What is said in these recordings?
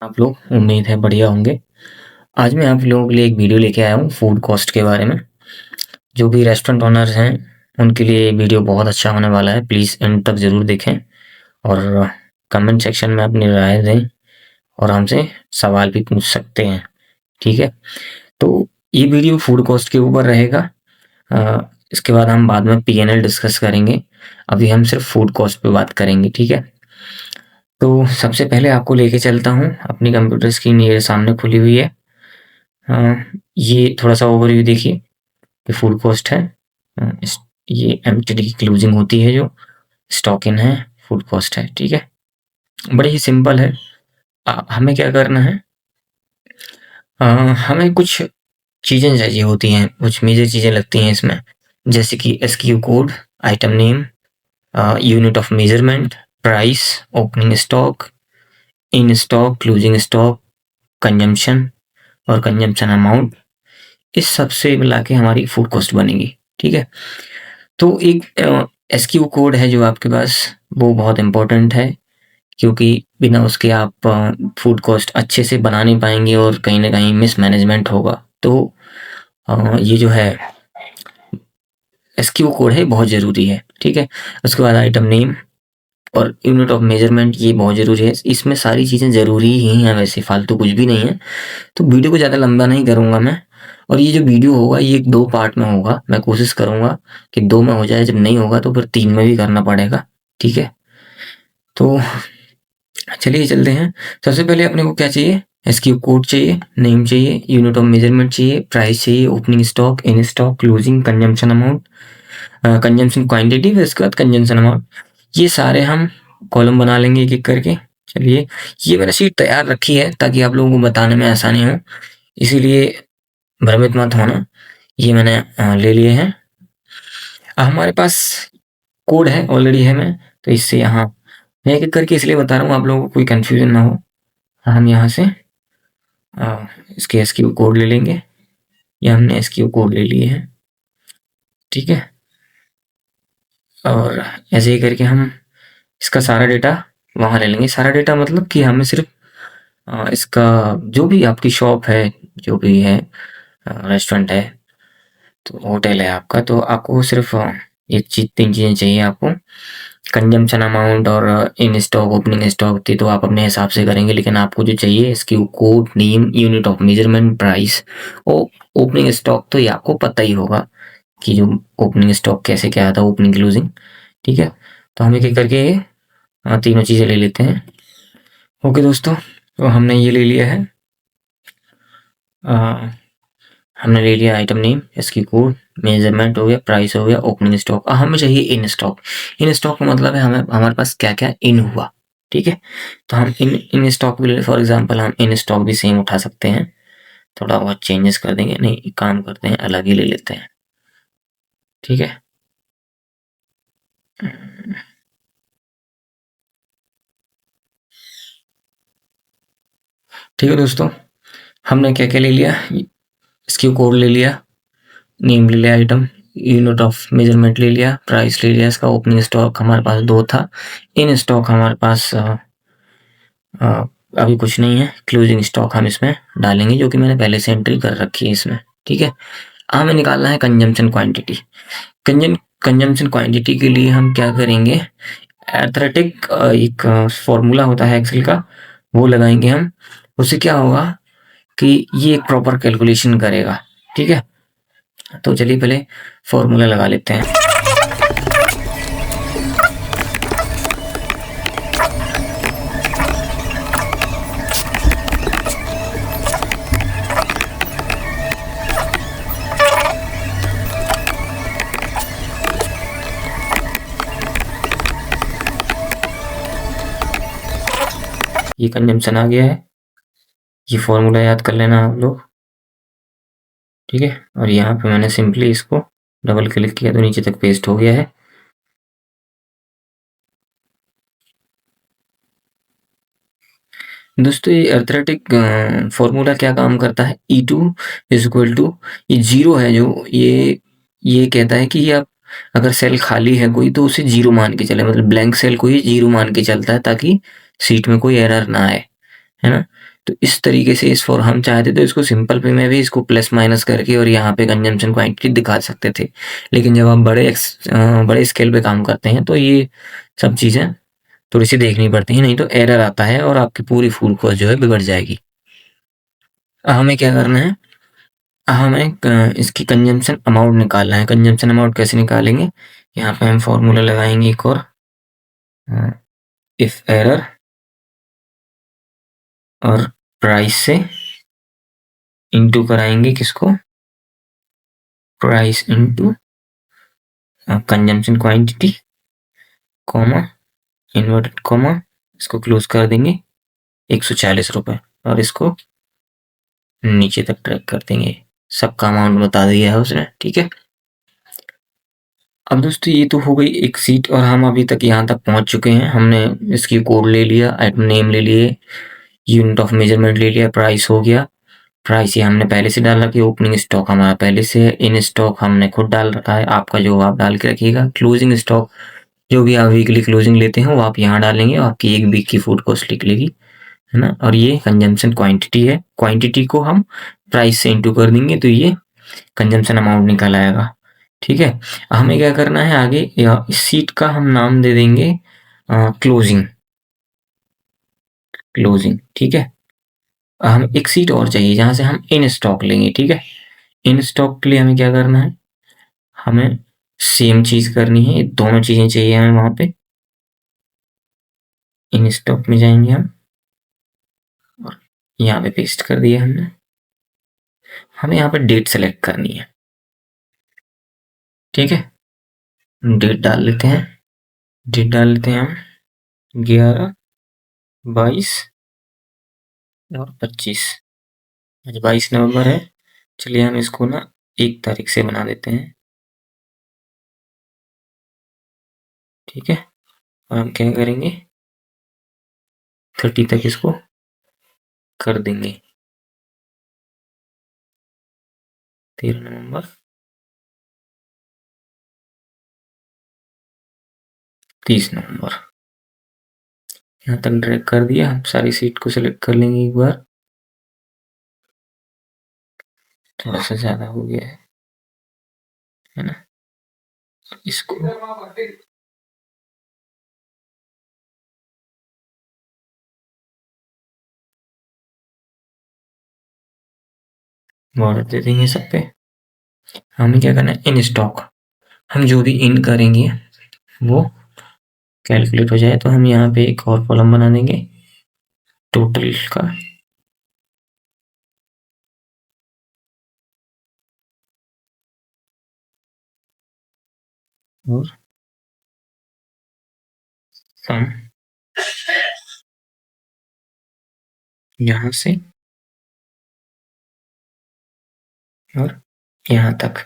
आप लोग उम्मीद है बढ़िया होंगे। आज मैं आप लोगों के लिए एक वीडियो लेके आया हूँ फूड कॉस्ट के बारे में। जो भी रेस्टोरेंट ओनर्स हैं उनके लिए ये वीडियो बहुत अच्छा होने वाला है। प्लीज़ एंड तक ज़रूर देखें और कमेंट सेक्शन में अपनी राय दें और हमसे सवाल भी पूछ सकते हैं। ठीक है? तो ये वीडियो फूड कॉस्ट के ऊपर रहेगा। इसके बाद हम बाद में P&L डिस्कस करेंगे। अभी हम सिर्फ फूड कॉस्ट पे बात करेंगे। ठीक है? तो सबसे पहले आपको लेके चलता हूँ, अपनी कंप्यूटर स्क्रीन मेरे सामने खुली हुई है। ये थोड़ा-सा ओवरव्यू देखिए, ये फुल कॉस्ट है। इस ये एमटीडी की क्लोजिंग होती है जो, स्टॉक इन है, फुल कॉस्ट है, ठीक है? बड़े ही सिंपल है। हमें क्या करना है, अ, हमें कुछ चीज़ें चाहिए होती हैं, कुछ मेजर चीज़ें लगती हैं इसमें, जैसे कि SQ code, item name, unit of measurement, price, opening stock, in stock, closing stock, consumption और कंजम्पशन अमाउंट। इस सब से मिला के हमारी फूड कॉस्ट बनेगी। ठीक है? तो एक एसक्यू कोड है जो आपके पास, वो बहुत इम्पोर्टेंट है, क्योंकि बिना उसके आप फूड कॉस्ट अच्छे से बना नहीं पाएंगे और कहीं ना कहीं मिसमैनेजमेंट होगा। तो ये जो है एसक्यू कोड है, बहुत ज़रूरी है। ठीक है? उसके बाद आइटम नेम और यूनिट ऑफ मेजरमेंट, ये बहुत ज़रूरी है। इसमें सारी चीज़ें ज़रूरी ही हैं, वैसे फालतू कुछ भी नहीं है। तो वीडियो को ज़्यादा लंबा नहीं करूँगा मैं, और ये जो वीडियो होगा ये 2 पार्ट में होगा। मैं कोशिश करूँगा कि 2 में हो जाए, जब नहीं होगा तो फिर 3 में भी करना पड़ेगा। ठीक है? तो चलिए चलते हैं। सबसे पहले अपने को क्या चाहिए? एसक्यू कोड चाहिए, नेम चाहिए, यूनिट ऑफ मेजरमेंट चाहिए, प्राइस चाहिए, opening stock, in stock, closing, consumption amount, consumption quantity, फिर उसके बाद कंजम्पशन अमाउंट। ये सारे हम कॉलम बना लेंगे एक-एक करके। चलिए, ये मैंने शीट तैयार रखी है ताकि आप लोगों को बताने में आसानी हो, इसीलिए भ्रमित मत होना। ये मैंने ले लिए हैं। हमारे पास कोड है, ऑलरेडी है मैं, तो इससे यहाँ मैं एक-एक करके इसलिए बता रहा हूँ, आप लोगों को कोई कन्फ्यूज़न ना हो। हम यहाँ से इसके एसक्यू कोड ले लेंगे। ये हमने एसक्यू कोड ले लिए हैं। ठीक है? और ऐसे ही करके हम इसका सारा डेटा वहाँ ले लेंगे। सारा डेटा मतलब कि हमें सिर्फ़ इसका जो भी आपकी शॉप है, जो भी है, रेस्टोरेंट है, तो होटल है आपका, तो आपको सिर्फ़ ये 3 चीज़ें चाहिए आपको। कंजम्पशन अमाउंट और इन स्टॉक, ओपनिंग स्टॉक थी तो आप अपने हिसाब से करेंगे, लेकिन आपको जो चाहिए इसकी code, name, unit of measurement, price और ओपनिंग स्टॉक, तो ये आपको पता ही होगा कि जो ओपनिंग स्टॉक कैसे क्या आता है, ओपनिंग क्लोजिंग। ठीक है? तो हम एक-एक करके तीनों चीज़ें ले लेते हैं। ओके दोस्तों, तो हमने ये ले लिया है। हमने ले लिया आइटम नेम, इसकी कोड, मेजरमेंट हो गया, प्राइस हो गया, ओपनिंग स्टॉक। हमें चाहिए इन स्टॉक। इन स्टॉक का मतलब है हमें, हमारे पास क्या क्या इन हुआ। ठीक है? तो हम इन स्टॉक भी, फॉर एग्जांपल हम इन स्टॉक भी सेम उठा सकते हैं, थोड़ा बहुत चेंजेस कर देंगे। नहीं, एक काम करते हैं, अलग ही ले लेते हैं। ठीक है? ठीक है दोस्तों, हमने क्या क्या ले लिया? इसकी कोड ले लिया, नेम ले लिया, आइटम, यूनिट ऑफ मेजरमेंट ले लिया, प्राइस ले लिया, इसका ओपनिंग स्टॉक हमारे पास 2 था, इन स्टॉक हमारे पास अभी कुछ नहीं है, क्लोजिंग स्टॉक हम इसमें डालेंगे जो कि मैंने पहले से एंट्री कर रखी है इसमें। ठीक है? हमें निकालना है कंजम्पशन क्वांटिटी। कंजम्पशन क्वांटिटी के लिए हम क्या करेंगे? एर्थरेटिक एक फॉर्मूला होता है एक्सेल का, वो लगाएंगे हम। उससे क्या होगा कि ये एक प्रॉपर कैलकुलेशन करेगा। ठीक है? तो चलिए पहले फॉर्मूला लगा लेते हैं। ये कंजम्पशन आ गया है। ये फॉर्मूला याद कर लेना आप लोग। ठीक है? और यहाँ पे मैंने सिंपली इसको डबल क्लिक किया तो नीचे तक पेस्ट हो गया है। दोस्तों, ये अर्थरेटिक फॉर्मूला क्या काम करता है? E2 इज इक्वल टू, ये जीरो है जो, ये कहता है कि आप अगर सेल खाली है कोई तो उसे जीरो मान के चले, मतलब ब्लैंक सेल को ही जीरो मान के चलता है ताकि सीट में कोई एरर ना आए, है ना? तो इस तरीके से इस फॉर हम चाहते तो इसको सिंपल पे में भी इसको प्लस माइनस करके और यहाँ पे कंजम्पशन क्वांटिटी दिखा सकते थे, लेकिन जब आप बड़े स्केल पे काम करते हैं तो ये सब चीज़ें थोड़ी सी देखनी पड़ती हैं, नहीं तो एरर आता है और आपकी पूरी फूड कॉस्ट जो है बिगड़ जाएगी। हमें क्या करना है, हमें इसकी कंजम्पशन अमाउंट निकालना है। कंजम्पशन अमाउंट कैसे निकालेंगे, यहाँ पे हम फॉर्मूला लगाएंगे एक और, इफ एरर और प्राइस से इंटू कराएंगे किसको, price into consumption quantity, comma inverted comma, इसको क्लोज कर देंगे 140 रुपए और इसको नीचे तक ट्रैक कर देंगे। सबका अमाउंट बता दिया है उसने, ठीक है। अब दोस्तों ये तो हो गई एक सीट और हम अभी तक यहाँ तक पहुँच चुके हैं। हमने इसकी कोड ले लिया, आइटम नेम ले लिए, यूनिट ऑफ मेजरमेंट ले लिया, प्राइस हो गया। प्राइस ये हमने पहले से डाल रखी है, ओपनिंग स्टॉक हमारा पहले से है, इन स्टॉक हमने खुद डाल रखा है, आपका जो आप डाल के रखिएगा। क्लोजिंग स्टॉक जो भी आप वीकली क्लोजिंग लेते हैं वो आप यहाँ डालेंगे, आपकी एक वीक की फूड कॉस्ट निकलेगी, है ना। और ये कंजम्पशन क्वांटिटी है, क्वांटिटी को हम प्राइस से इंटू कर देंगे तो ये कंजम्पशन अमाउंट निकल आएगा, ठीक है। हमें क्या करना है आगे, इस सीट का हम नाम दे देंगे क्लोजिंग, क्लोजिंग, ठीक है। हम एक सीट और चाहिए जहां से हम इन स्टॉक लेंगे, ठीक है। इन स्टॉक के लिए हमें क्या करना है, हमें सेम चीज करनी है, दोनों चीजें चाहिए हमें वहां पे। इन स्टॉक में जाएंगे हम और यहाँ पे पेस्ट कर दिया हमने। हमें यहाँ पे डेट सेलेक्ट करनी है, ठीक है। डेट डाल लेते हैं, डेट डाल लेते हैं हम 11, 22 और 25। आज 22 नवंबर है, चलिए हम इसको ना 1 तारीख से बना देते हैं, ठीक है। और हम क्या करेंगे 30 तक इसको कर देंगे, 13 नवंबर, 30 नवंबर, यहाँ तक ड्रैग कर दिया। हम सारी सीट को सिलेक्ट कर लेंगे एक बार, थोड़ा सा ज्यादा हो गया है ना। इसको बॉर्डर दे देंगे सब पे। हमें क्या करना है, इन स्टॉक हम जो भी इन करेंगे वो कैलकुलेट हो जाए, तो हम यहाँ पे एक और कॉलम बना देंगे टोटल का, और सम यहाँ से और यहाँ तक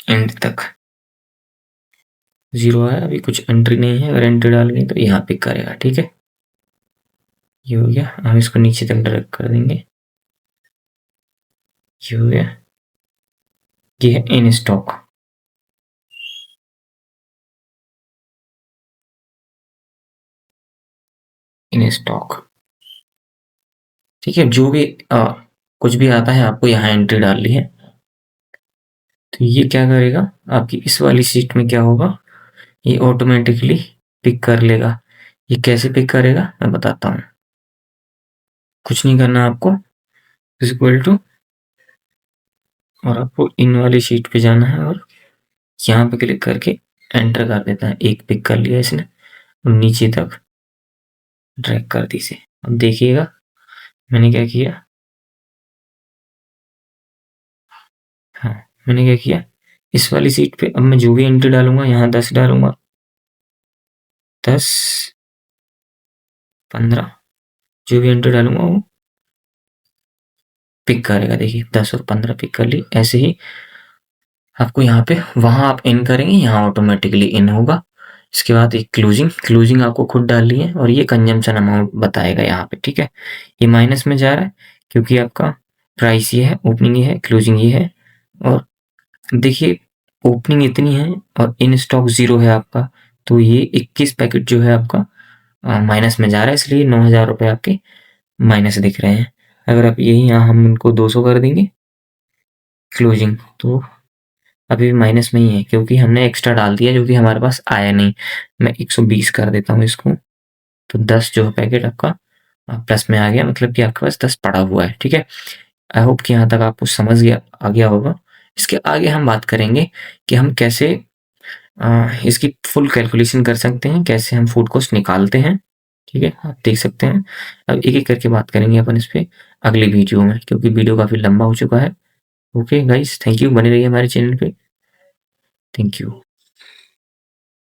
एंड तक। 0 है, अभी कुछ एंट्री नहीं है, अगर एंट्री डालेंगे तो यहाँ पिक करेगा, ठीक है। ये हो गया, हम इसको नीचे तक ड्रैग कर देंगे, ये हो गया। ये है इन स्टॉक, इन स्टॉक, ठीक है। जो भी कुछ भी आता है आपको यहाँ एंट्री डालनी है। तो ये क्या करेगा, आपकी इस वाली सीट में क्या होगा, ये ऑटोमेटिकली पिक कर लेगा। ये कैसे पिक करेगा मैं बताता हूँ। कुछ नहीं करना आपको, इक्वल टू, और आपको इन वाली शीट पे जाना है और यहाँ पे क्लिक करके एंटर कर देता है। एक पिक कर लिया इसने और नीचे तक ड्रैग कर दी इसे। अब देखिएगा मैंने क्या किया, हाँ मैंने क्या किया, इस वाली सीट पे अब मैं जो भी एंट्री डालूंगा यहाँ 10 डालूंगा, 10, 15, जो भी एंट्री डालूंगा वो पिक करेगा। देखिए 10 और 15 पिक कर ली। ऐसे ही आपको यहाँ पे, वहां आप इन करेंगे, यहाँ ऑटोमेटिकली इन होगा। इसके बाद एक क्लोजिंग, क्लोजिंग आपको खुद डालनी है और ये कंजम्पशन अमाउंट बताएगा यहाँ पे, ठीक है। ये माइनस में जा रहा है क्योंकि आपका प्राइस ये है, ओपनिंग ये है, क्लोजिंग ये है। और देखिए ओपनिंग इतनी है और इन स्टॉक 0 है आपका, तो ये 21 पैकेट जो है आपका माइनस में जा रहा है, इसलिए 9,000 रुपये आपके माइनस दिख रहे हैं। अगर आप यही यहाँ हम इनको 200 कर देंगे क्लोजिंग, तो अभी भी माइनस में ही है क्योंकि हमने एक्स्ट्रा डाल दिया जो कि हमारे पास आया नहीं। मैं 120 कर देता हूँ इसको, तो 10 जो है पैकेट आपका प्लस में आ गया, मतलब कि आपके पास 10 पड़ा हुआ है। ठीक है, आई होप कि यहाँ तक आपको समझ आ गया होगा। इसके आगे हम बात करेंगे कि हम कैसे इसकी फुल कैलकुलेशन कर सकते हैं, कैसे हम फूड कॉस्ट निकालते हैं। ठीक है, आप देख सकते हैं। अब एक-एक करके बात करेंगे अपन इस पे अगली वीडियो में, क्योंकि वीडियो काफ़ी लंबा हो चुका है। ओके गाइस, थैंक यू, बने रहिए हमारे चैनल पे। Thank you.